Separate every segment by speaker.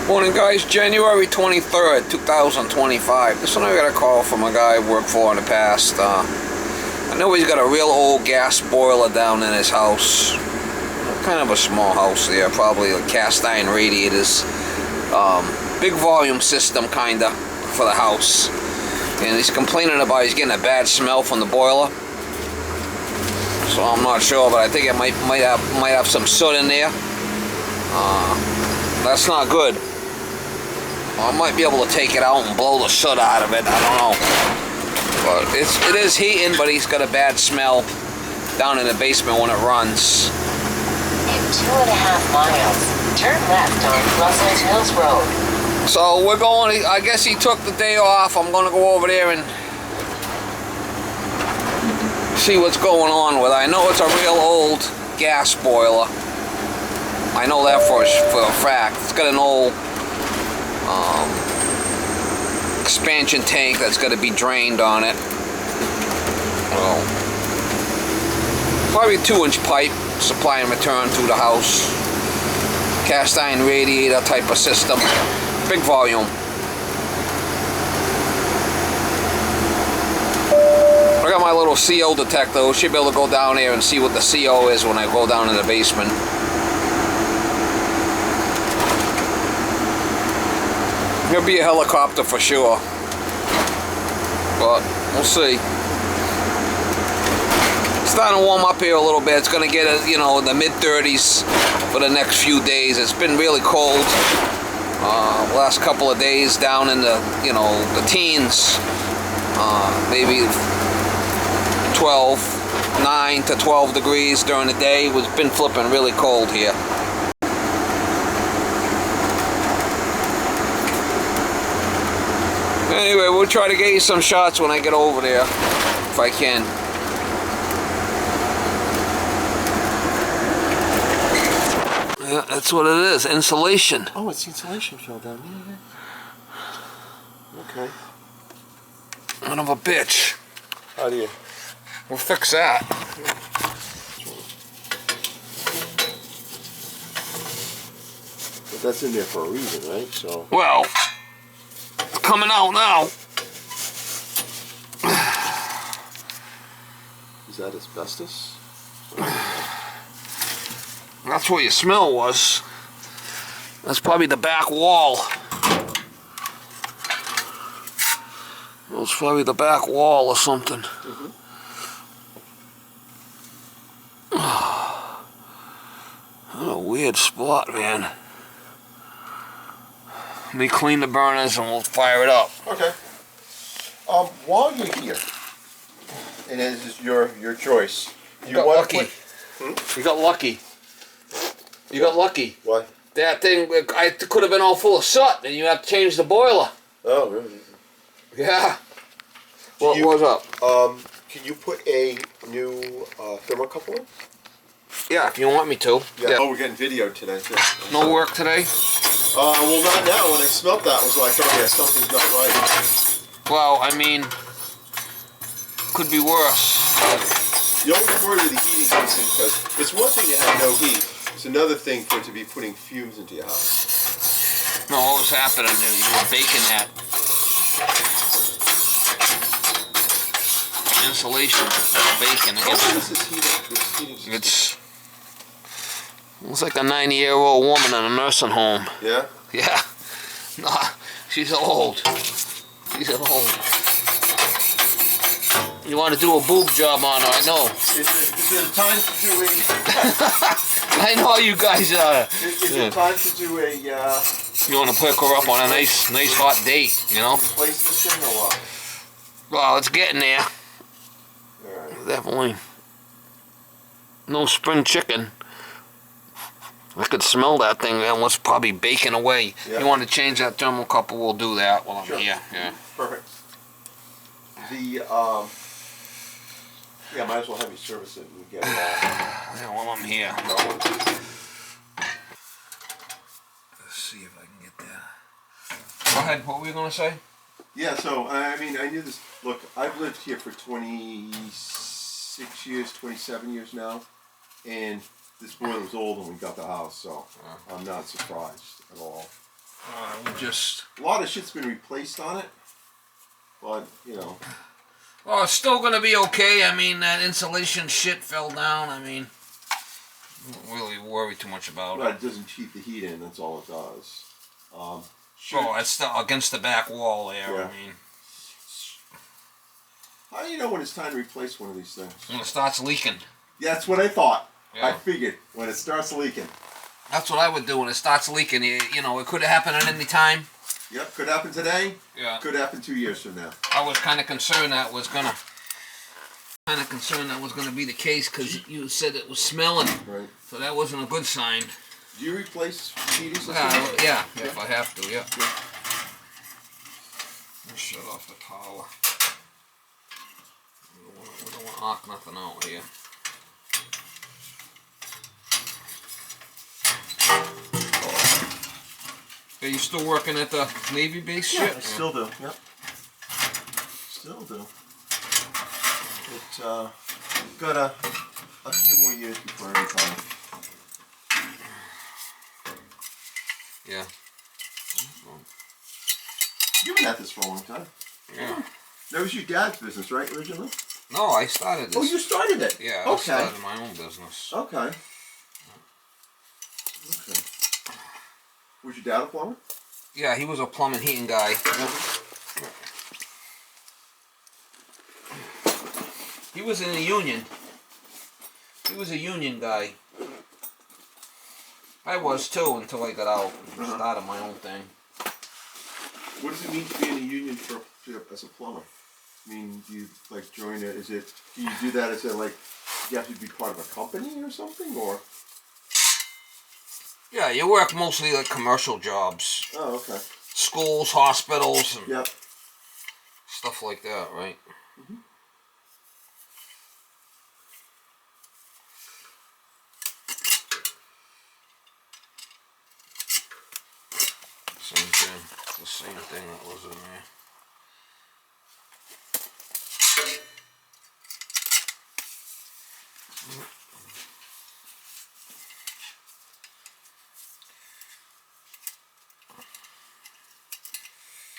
Speaker 1: Morning guys, January 23rd, 2025. This one I got a call from a guy I worked for in the past. I know he's got a real old gas boiler down in his house. Kind of a small house there, probably like cast iron radiators. Big volume system kinda for the house. And he's complaining about he's getting a bad smell from the boiler. So I'm not sure, but I think it might have some soot in there. That's not good. I might be able to take it out and blow the soot out of it. I don't know. But it is heating, but he's got a bad smell down in the basement when it runs.
Speaker 2: In 2.5 miles, turn left on Pleasant Hills Road.
Speaker 1: So we're going, I guess he took the day off. I'm going to go over there and see what's going on with it. I know it's a real old gas boiler. I know that for a fact. It's got an old expansion tank that's got to be drained on it. Well, probably a 2-inch pipe, supply and return through the house. Cast iron radiator type of system. Big volume. I got my little CO detector. Should be able to go down there and see what the CO is when I go down in the basement. There'll be a helicopter for sure, but we'll see. It's starting to warm up here a little bit. It's going to get, in the mid-30s for the next few days. It's been really cold. Last couple of days down in the, the teens, maybe 9 to 12 degrees during the day. It's been flipping really cold here. Anyway, we'll try to get you some shots when I get over there, if I can. Yeah, that's what it is, insulation.
Speaker 3: Oh, it's insulation fell down. Yeah. Okay.
Speaker 1: Son of a bitch.
Speaker 3: How do you?
Speaker 1: We'll fix that.
Speaker 3: But that's in there for a reason, right? So.
Speaker 1: Well, it's coming out now.
Speaker 3: Is that asbestos?
Speaker 1: That's what your smell was. That's probably the back wall. It was probably the back wall or something. What a weird spot, man. Let me clean the burners and we'll fire it up.
Speaker 3: Okay. While you're here, and this is your choice.
Speaker 1: You got lucky. You got lucky. You got lucky.
Speaker 3: What?
Speaker 1: That thing, could have been all full of soot, and you have to change the boiler.
Speaker 3: Oh, really?
Speaker 1: Yeah. What's up?
Speaker 3: Can you put a new thermocouple in?
Speaker 1: Yeah, if you want me to.
Speaker 3: Yeah. Oh, we're getting videoed today too.
Speaker 1: No work today?
Speaker 3: Well, not now. When I smelt that, I was like, oh yeah, something's not right.
Speaker 1: Well, I mean, could be worse.
Speaker 3: You always worry with the heating system because it's one thing to have no heat. It's another thing for it to be putting fumes into your house.
Speaker 1: No, what was happening is you were baking that insulation, baking against
Speaker 3: How old is this heating system?
Speaker 1: It's like a 90-year-old woman in a nursing home.
Speaker 3: Yeah?
Speaker 1: Yeah. Nah, she's old. She's old. You want to do a boob job on her, I know.
Speaker 3: Is it time to do a...
Speaker 1: I know you guys are.
Speaker 3: Is it time to do a...
Speaker 1: You want to pick her up on a nice hot date,
Speaker 3: Replace this thing or what?
Speaker 1: Well, it's getting there.
Speaker 3: Alright.
Speaker 1: Definitely. No spring chicken. I could smell that thing. It was probably baking away.
Speaker 3: Yeah.
Speaker 1: You want to change that thermocouple, we'll do that while I'm here. Yeah.
Speaker 3: Perfect. Yeah, might as well have you service it and get it all.
Speaker 1: Yeah, while I'm here. Let's see if I can get there. Go ahead, what were you going to say?
Speaker 3: Yeah, so, I mean, I knew this. Look, I've lived here for 26 years, 27 years now. And this boiler was old when we got the house, so I'm not surprised at all.
Speaker 1: We just...
Speaker 3: A lot of shit's been replaced on it, but, you know.
Speaker 1: Well, it's still going to be okay. I mean, that insulation shit fell down. I mean, don't really worry too much about
Speaker 3: Right,
Speaker 1: it.
Speaker 3: it doesn't keep the heat in, that's all it does.
Speaker 1: Oh, it's still against the back wall there,
Speaker 3: Yeah.
Speaker 1: I mean.
Speaker 3: How do you know when it's time to replace one of these things?
Speaker 1: When it starts leaking.
Speaker 3: Yeah, that's what I thought.
Speaker 1: Yeah.
Speaker 3: I figured, when it starts leaking.
Speaker 1: That's what I would do when it starts leaking. You know, it could happen at any time.
Speaker 3: Yep, could happen today.
Speaker 1: Yeah.
Speaker 3: Could happen 2 years from now.
Speaker 1: I was kind of concerned that was gonna be the case because you said it was smelling.
Speaker 3: Right.
Speaker 1: So that wasn't a good sign.
Speaker 3: Do you replace heating systems?
Speaker 1: Yeah, if I have to, yeah. Let's shut off the power. We don't want to knock nothing out here. Are you still working at the Navy base
Speaker 3: Yeah,
Speaker 1: shit?
Speaker 3: I still do. Yep. Still do. It got a few more years before I retire.
Speaker 1: Yeah.
Speaker 3: You've been at this for a long time.
Speaker 1: Yeah.
Speaker 3: That was your dad's business, right, originally?
Speaker 1: No, I started this.
Speaker 3: Oh, you started it?
Speaker 1: Yeah,
Speaker 3: okay.
Speaker 1: I started my own business.
Speaker 3: Okay. Okay. Was your dad a plumber?
Speaker 1: Yeah, he was a plumbing heating guy. He was in the union. He was a union guy. I was too until I got out and started my own thing.
Speaker 3: What does it mean to be in a union as a plumber? I mean, do you like join it? Is it? Do you do that as a like? You have to be part of a company or something, or?
Speaker 1: Yeah, you work mostly like commercial jobs.
Speaker 3: Oh, okay.
Speaker 1: Schools, hospitals, and
Speaker 3: Yep.
Speaker 1: stuff like that, right?
Speaker 3: Mm-hmm.
Speaker 1: Same thing. It's the same thing that was in there.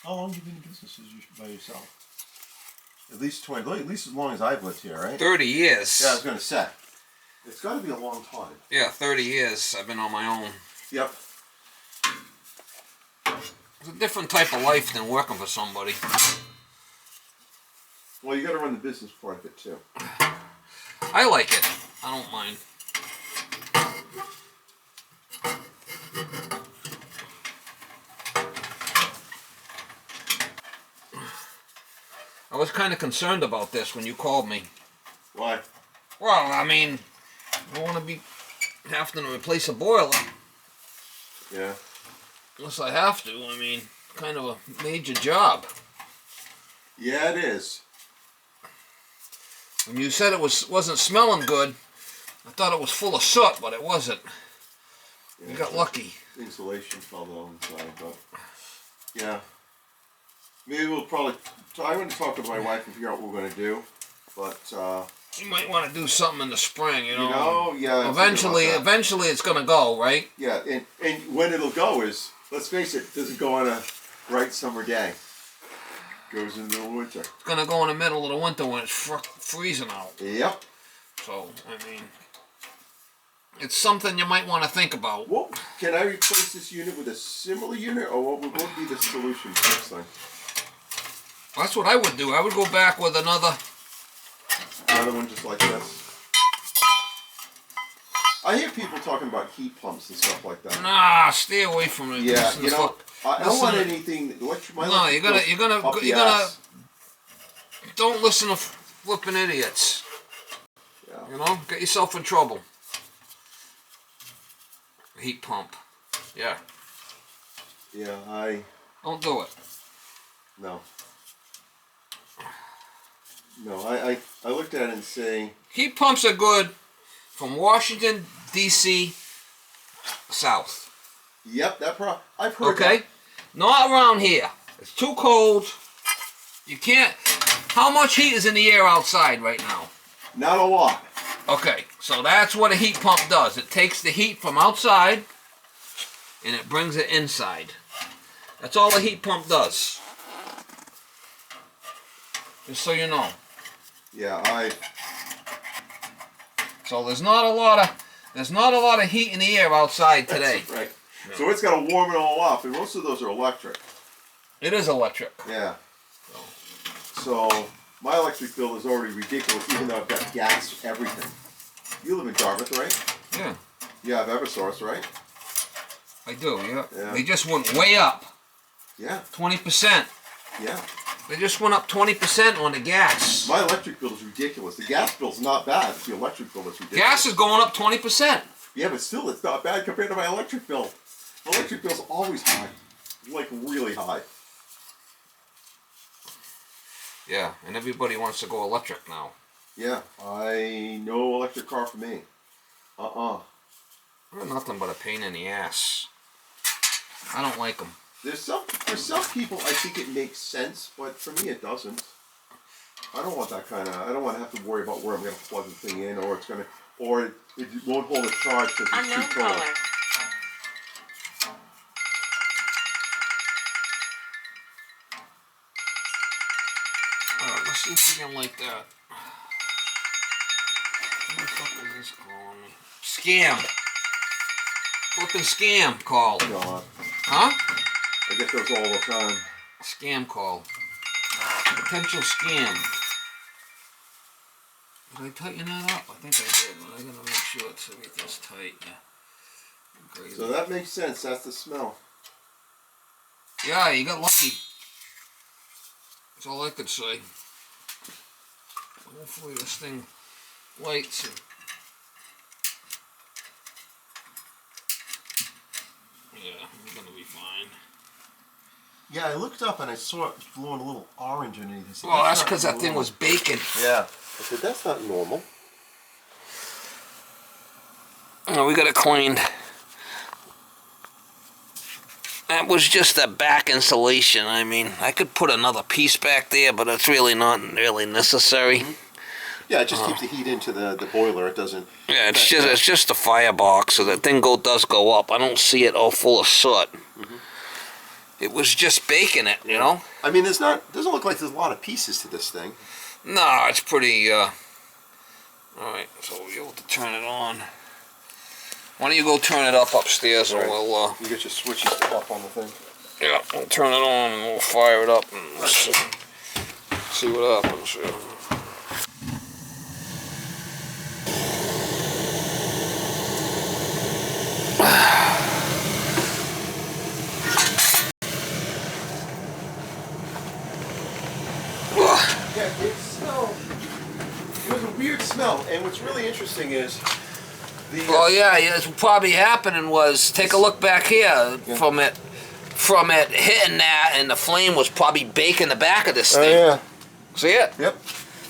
Speaker 3: How long have you been in business by yourself? At least 20. At least as long as I've lived here, right?
Speaker 1: 30 years.
Speaker 3: Yeah, I was gonna say. It's got to be a long time.
Speaker 1: Yeah, 30 years I've been on my own.
Speaker 3: Yep.
Speaker 1: It's a different type of life than working for somebody.
Speaker 3: Well, you got to run the business part of it too.
Speaker 1: I like it. I don't mind. I was kind of concerned about this when you called me.
Speaker 3: Why?
Speaker 1: Well, I mean, I don't want to be having to replace a boiler.
Speaker 3: Yeah.
Speaker 1: Unless I have to. I mean, kind of a major job.
Speaker 3: Yeah, it is.
Speaker 1: When you said it wasn't smelling good, I thought it was full of soot, but it wasn't.
Speaker 3: Yeah,
Speaker 1: You got lucky.
Speaker 3: Insulation fell down inside, but yeah. Maybe we'll probably. So I'm going to talk to my wife and figure out what we're going to do, but
Speaker 1: You might want to do something in the spring, you know.
Speaker 3: yeah.
Speaker 1: Eventually it's gonna go, right?
Speaker 3: Yeah, and when it'll go is, let's face it, doesn't go on a bright summer day. Goes into the winter.
Speaker 1: It's gonna go in the middle of the winter when it's freezing out.
Speaker 3: Yep.
Speaker 1: So I mean, it's something you might want to think about.
Speaker 3: Well, can I replace this unit with a similar unit, or what would be the solution for this thing?
Speaker 1: That's what I would do. I would go back with another
Speaker 3: one just like this. I hear people talking about heat pumps and stuff like that.
Speaker 1: Nah, stay away from it.
Speaker 3: Yeah,
Speaker 1: Listen
Speaker 3: you
Speaker 1: to
Speaker 3: know,
Speaker 1: fuck-
Speaker 3: I don't
Speaker 1: listen
Speaker 3: want
Speaker 1: to-
Speaker 3: anything.
Speaker 1: No, you're gonna. Don't listen to flipping idiots.
Speaker 3: Yeah.
Speaker 1: You know, get yourself in trouble. Heat pump. Yeah.
Speaker 3: Yeah,
Speaker 1: Don't do it.
Speaker 3: no. No, I looked at it and say,
Speaker 1: Heat pumps are good from Washington, D.C. south.
Speaker 3: yep, I've heard
Speaker 1: Okay? Not around here. It's too cold. You can't... How much heat is in the air outside right now?
Speaker 3: that. Not a lot.
Speaker 1: Okay, so that's what a heat pump does. It takes the heat from outside and it brings it inside. That's all the heat pump does. Just so you know.
Speaker 3: Yeah,
Speaker 1: So there's not a lot of heat in the air outside today.
Speaker 3: That's right. No. So it's got to warm it all up, and most of those are electric.
Speaker 1: It is electric.
Speaker 3: Yeah. So my electric bill is already ridiculous, even though I've got gas, everything. You live in Dartmouth, right?
Speaker 1: Yeah.
Speaker 3: You have Eversource, right?
Speaker 1: I do, yeah.
Speaker 3: Yeah.
Speaker 1: They just went way up.
Speaker 3: Yeah.
Speaker 1: 20%.
Speaker 3: Yeah.
Speaker 1: They just went up 20% on the gas.
Speaker 3: My electric bill is ridiculous. The gas bill's not bad. It's the electric bill that's ridiculous.
Speaker 1: Gas is going up 20%.
Speaker 3: Yeah, but still, it's not bad compared to my electric bill. My electric bill's always high. Like, really high.
Speaker 1: Yeah, and everybody wants to go electric now.
Speaker 3: Yeah, no electric car for me.
Speaker 1: They're nothing but a pain in the ass. I don't like them.
Speaker 3: For some people, I think it makes sense, but for me, it doesn't. I don't want that kind of. I don't want to have to worry about where I'm going to plug the thing in, or it won't hold a charge because it's
Speaker 2: Unknown
Speaker 3: too cold.
Speaker 2: caller.
Speaker 1: Alright, let's see if we can like that. What the fuck is this calling me? Scam. Flipping scam call.
Speaker 3: God.
Speaker 1: Huh?
Speaker 3: I get those all the time.
Speaker 1: Scam call. Potential scam. Did I tighten that up? I think I did, but I gotta make sure it's everything's tight. Yeah. Crazy.
Speaker 3: So that makes sense. That's the smell.
Speaker 1: Yeah, you got lucky. That's all I could say. Hopefully this thing lights and yeah, we're gonna be fine.
Speaker 3: Yeah, I looked up and I saw it glowing a little orange underneath. I said,
Speaker 1: Well, that's
Speaker 3: not
Speaker 1: because that thing
Speaker 3: normal."
Speaker 1: was baking.
Speaker 3: Yeah. I said, that's not normal.
Speaker 1: No, we got it cleaned. That was just a back insulation. I mean, I could put another piece back there, but it's really not really necessary.
Speaker 3: Mm-hmm. Yeah, it just keeps the heat into the boiler. It doesn't.
Speaker 1: Yeah, it's just a firebox, so that thing does go up. I don't see it all full of soot.
Speaker 3: Mm-hmm.
Speaker 1: It was just baking it, you know.
Speaker 3: I mean, doesn't look like there's a lot of pieces to this thing.
Speaker 1: No, it's pretty. All right, so we'll be able to turn it on. Why don't you go turn it up upstairs, and we'll.
Speaker 3: You get your switches up on the thing.
Speaker 1: Yeah, we'll turn it on and we'll fire it up and we'll see what happens. Yeah.
Speaker 3: Yeah, it smelled. It was a weird smell, and what's really interesting is the.
Speaker 1: Well, yeah, what's probably happening was take a look back here from it hitting that, and the flame was probably baking the back of this thing.
Speaker 3: Oh yeah.
Speaker 1: See it?
Speaker 3: Yep.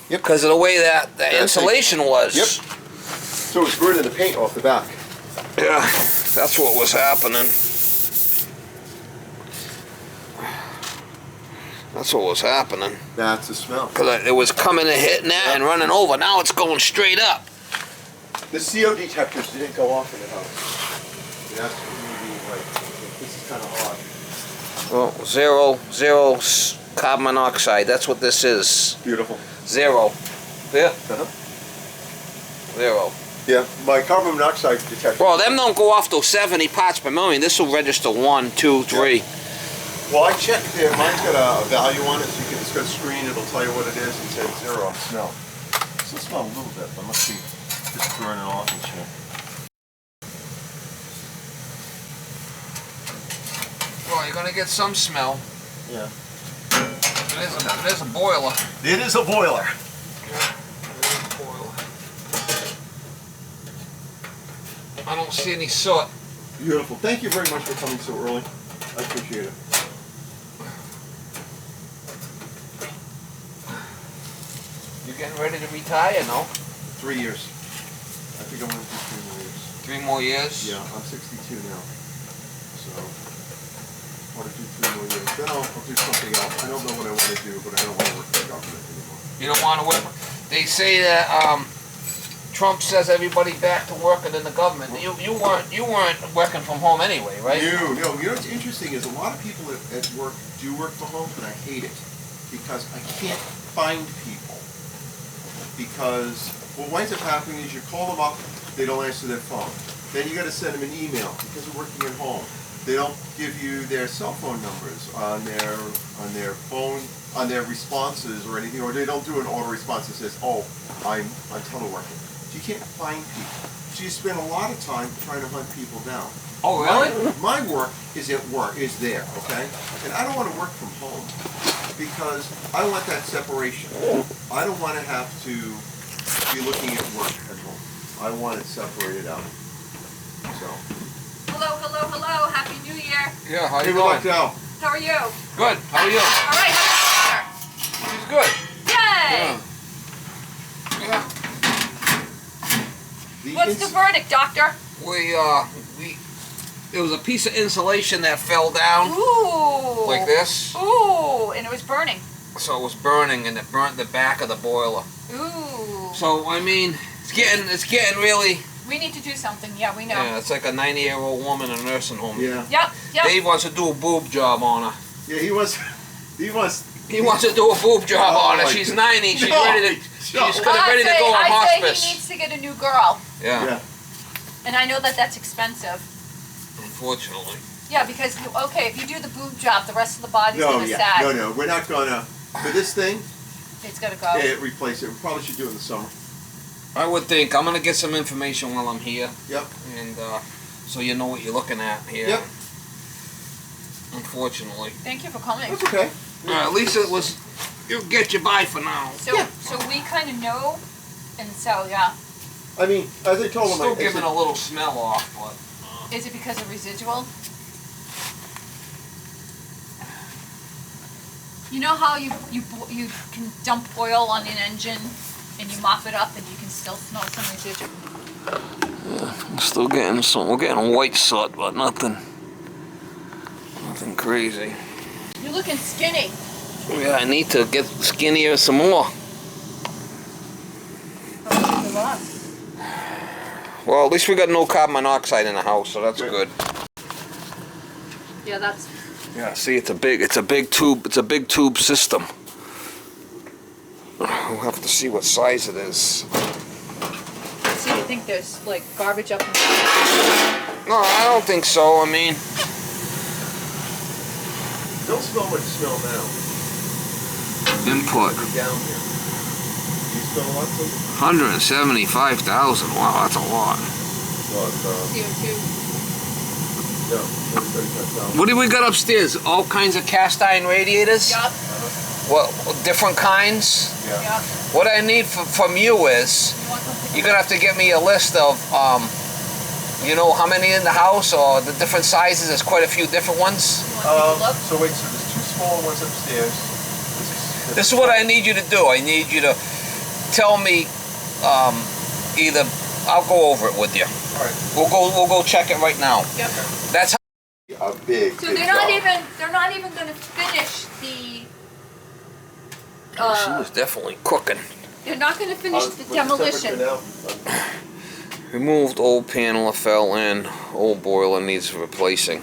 Speaker 3: Yep.
Speaker 1: Because of the way that the insulation was.
Speaker 3: Yep. So it's burning the paint off the back.
Speaker 1: Yeah, that's what was happening. That's what was happening.
Speaker 3: That's the smell.
Speaker 1: Because it was coming and hitting that and running over. Now it's going straight up.
Speaker 3: The CO detectors didn't go off in the house. That's really like, this is kind of odd.
Speaker 1: Well, zero carbon monoxide. That's what this is.
Speaker 3: Beautiful.
Speaker 1: Zero. Yeah.
Speaker 3: Uh-huh.
Speaker 1: Zero.
Speaker 3: Yeah, my carbon monoxide detector.
Speaker 1: Well, them don't go off to 70 parts per million. This will register 1, 2, 3.
Speaker 3: Yeah. Well, I checked there. Mine's got a value on it, so you can just go to the screen. It'll tell you what it is and say 0 smell. Still smell a little bit, but it must be just burning off and shit.
Speaker 1: Well, you're gonna get some smell.
Speaker 3: Yeah.
Speaker 1: It is a boiler.
Speaker 3: It is a boiler.
Speaker 1: I don't see any soot.
Speaker 3: Beautiful. Thank you very much for coming so early. I appreciate it.
Speaker 1: You getting ready to retire, no?
Speaker 3: 3 years. I think I'm going to do
Speaker 1: 3
Speaker 3: 3 more years.
Speaker 1: more years?
Speaker 3: Yeah, I'm 62 now. So, I want to do 3 more years. Then I'll do something else. I don't know what I want to do, but I don't want to work for the government anymore.
Speaker 1: You don't want to work? They say that Trump says everybody back to working in the government. You weren't working from home anyway, right?
Speaker 3: No. You know what's interesting is a lot of people at work do work from home, and I hate it because I can't find people. Because what winds up happening is you call them up, they don't answer their phone. Then you got to send them an email because they're working at home. They don't give you their cell phone numbers on their phone, on their responses or anything, or they don't do an auto response that says, "Oh, I'm teleworking." So you can't find people. So you spend a lot of time trying to hunt people down.
Speaker 1: Oh, really?
Speaker 3: My work is at work, is there, okay? And I don't want to work from home because I want that separation. I don't want to have to be looking at work at home. I want it separated out. So.
Speaker 4: Hello. Happy New Year.
Speaker 1: Yeah, how you
Speaker 3: Hey,
Speaker 1: doing?
Speaker 3: Rebecca.
Speaker 4: How are you?
Speaker 1: Good. How are you?
Speaker 4: All right, how's
Speaker 1: She's good.
Speaker 4: your Yay!
Speaker 1: Yeah.
Speaker 4: What's the verdict, doctor?
Speaker 1: It was a piece of insulation that fell down
Speaker 4: Ooh.
Speaker 1: like this.
Speaker 4: Ooh, and it was burning.
Speaker 1: So it was burning, and it burnt the back of the boiler.
Speaker 4: Ooh.
Speaker 1: So I mean, it's getting really.
Speaker 4: We need to do something. Yeah, we know.
Speaker 1: Yeah, it's like a 90-year-old woman in a nursing home.
Speaker 3: Yeah.
Speaker 4: Yep.
Speaker 1: Dave wants to do a boob job on her.
Speaker 3: Yeah, he wants.
Speaker 1: He wants to do a boob job on her.
Speaker 3: my
Speaker 1: She's
Speaker 3: God.
Speaker 1: 90. She's
Speaker 3: No.
Speaker 1: ready to. She's ready to go on
Speaker 4: I
Speaker 1: hospice.
Speaker 4: say he needs to get a new girl.
Speaker 1: Yeah.
Speaker 4: And I know that that's expensive.
Speaker 1: Unfortunately.
Speaker 4: Yeah, because, okay, if you do the boob job, the rest of the body's
Speaker 3: No,
Speaker 4: going to sag.
Speaker 3: no, we're not gonna. For this thing,
Speaker 4: It's going to go.
Speaker 3: replace it. We probably should do it in the summer.
Speaker 1: I would think I'm gonna get some information while I'm here,
Speaker 3: Yep.
Speaker 1: and so you know what you're looking at here.
Speaker 3: Yep.
Speaker 1: Unfortunately.
Speaker 4: Thank you for coming.
Speaker 3: That's okay.
Speaker 1: At least it'll get you by for now.
Speaker 4: So we kind of know, and so, yeah.
Speaker 3: I mean, as I told him,
Speaker 1: Still
Speaker 3: I
Speaker 1: giving
Speaker 3: said,
Speaker 1: a little smell off, but.
Speaker 4: Is it because of residual? You know how you can dump oil on an engine and you mop it up and you can still smell some residual?
Speaker 1: I'm still getting some. We're getting white soot, but nothing crazy.
Speaker 4: You're looking skinny.
Speaker 1: Yeah, I need to get skinnier some more. Well, at least we got no carbon monoxide in the house, so that's good.
Speaker 4: Yeah, that's.
Speaker 1: Yeah, see, it's a big tube. It's a big tube system. We'll have to see what size it is.
Speaker 4: So you think there's like garbage up inside?
Speaker 1: No, I don't think so. I mean,
Speaker 3: don't smell what you smell now.
Speaker 1: input
Speaker 3: You're down here. You smell a lot too?
Speaker 1: 175,000. Wow, that's a lot.
Speaker 4: CO2.
Speaker 3: No, 135,000.
Speaker 1: What do we got upstairs? All kinds of cast iron radiators.
Speaker 4: Yup.
Speaker 1: Well, different kinds.
Speaker 3: Yeah.
Speaker 4: Yup.
Speaker 1: What I need from you is
Speaker 4: You want something?
Speaker 1: you're gonna have to get me a list of, you know, how many in the house or the different sizes. There's quite a few different ones.
Speaker 4: You want to take a look?
Speaker 3: So wait, so there's two small ones upstairs.
Speaker 1: This is what I need you to do. I need you to tell me either. I'll go over it with you.
Speaker 3: All right.
Speaker 1: We'll go check it right now.
Speaker 4: Yep.
Speaker 1: That's how.
Speaker 3: A big.
Speaker 4: So
Speaker 3: big
Speaker 4: they're not
Speaker 3: job.
Speaker 4: even going to finish the.
Speaker 1: She was definitely cooking.
Speaker 4: They're not going to finish the demolition.
Speaker 1: Removed old panel that fell in. Old boiler needs replacing.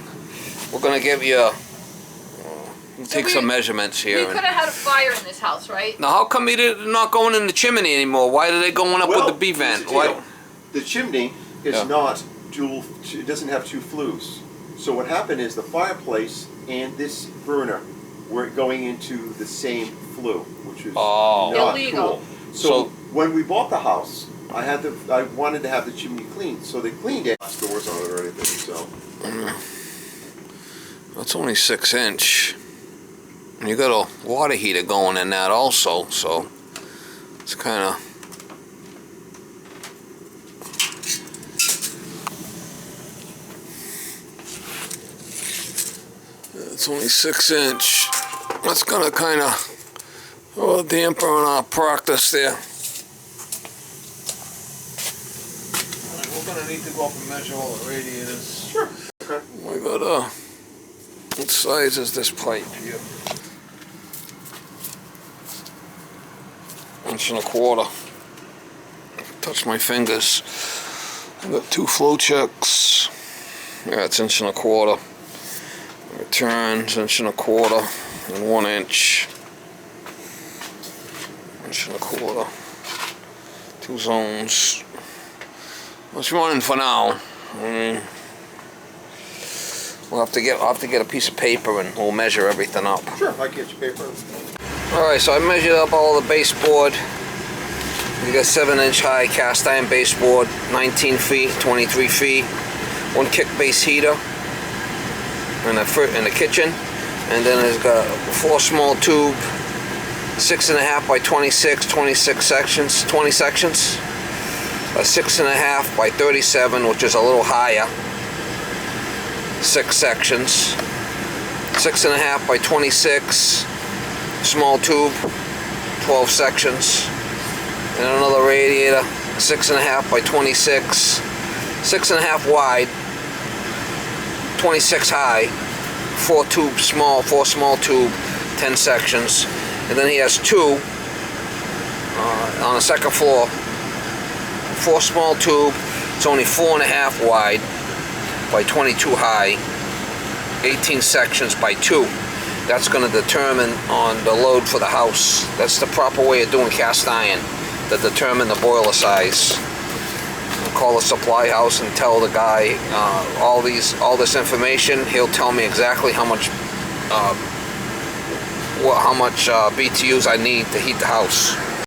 Speaker 1: We're gonna give you. Take some measurements
Speaker 4: We
Speaker 1: here.
Speaker 4: could have had a fire in this house, right?
Speaker 1: Now, how come they're not going in the chimney anymore? Why are they going up with the B
Speaker 3: here's
Speaker 1: vent?
Speaker 3: the
Speaker 1: Why?
Speaker 3: deal. The chimney is
Speaker 1: Yeah.
Speaker 3: not dual. It doesn't have two flues. So what happened is the fireplace and this burner were going into the same flue, which is
Speaker 1: Oh.
Speaker 3: not
Speaker 4: Illegal.
Speaker 3: cool. So when we bought the house, I wanted to have the chimney cleaned, so they cleaned it. Doors on it or anything. So
Speaker 1: That's only 6-inch. You got a water heater going in that also, so it's kind of. It's only 6-inch. That's gonna kind of damper on our practice there. We're gonna need to go up and measure all the radiators.
Speaker 3: sure. Okay.
Speaker 1: We got what size is this pipe here? 1.25 inches. touch my fingers. I've got 2 flow checks. Yeah, it's 1 1/4. Returns 1 1/4 and 1 inch. 1 1/4. 2 zones. It's running for now. I'll have to get a piece of paper and we'll measure everything up.
Speaker 3: Sure, I get your paper.
Speaker 1: Alright, so I measured up all the baseboard. We got 7-inch high cast iron baseboard, 19 feet, 23 feet, 1 kick base heater in the kitchen, and then it's got 4 small tube, 6.5 by 26, 26 sections, 20 sections, a 6.5 by 37, which is a little higher, 6 sections, 6.5 by 26, small tube, 12 sections, and another radiator, 6.5 by 26, 6.5 wide, 26 high, 4 tube small, 4 small tube, 10 sections, and then he has 2 on the second floor, 4 small tube. It's only 4.5 wide by 22 high, 18 sections by 2. That's going to determine on the load for the house. That's the proper way of doing cast iron, to determine the boiler size. I'll call the supply house and tell the guy all this information. He'll tell me exactly how much BTUs I need to heat the house.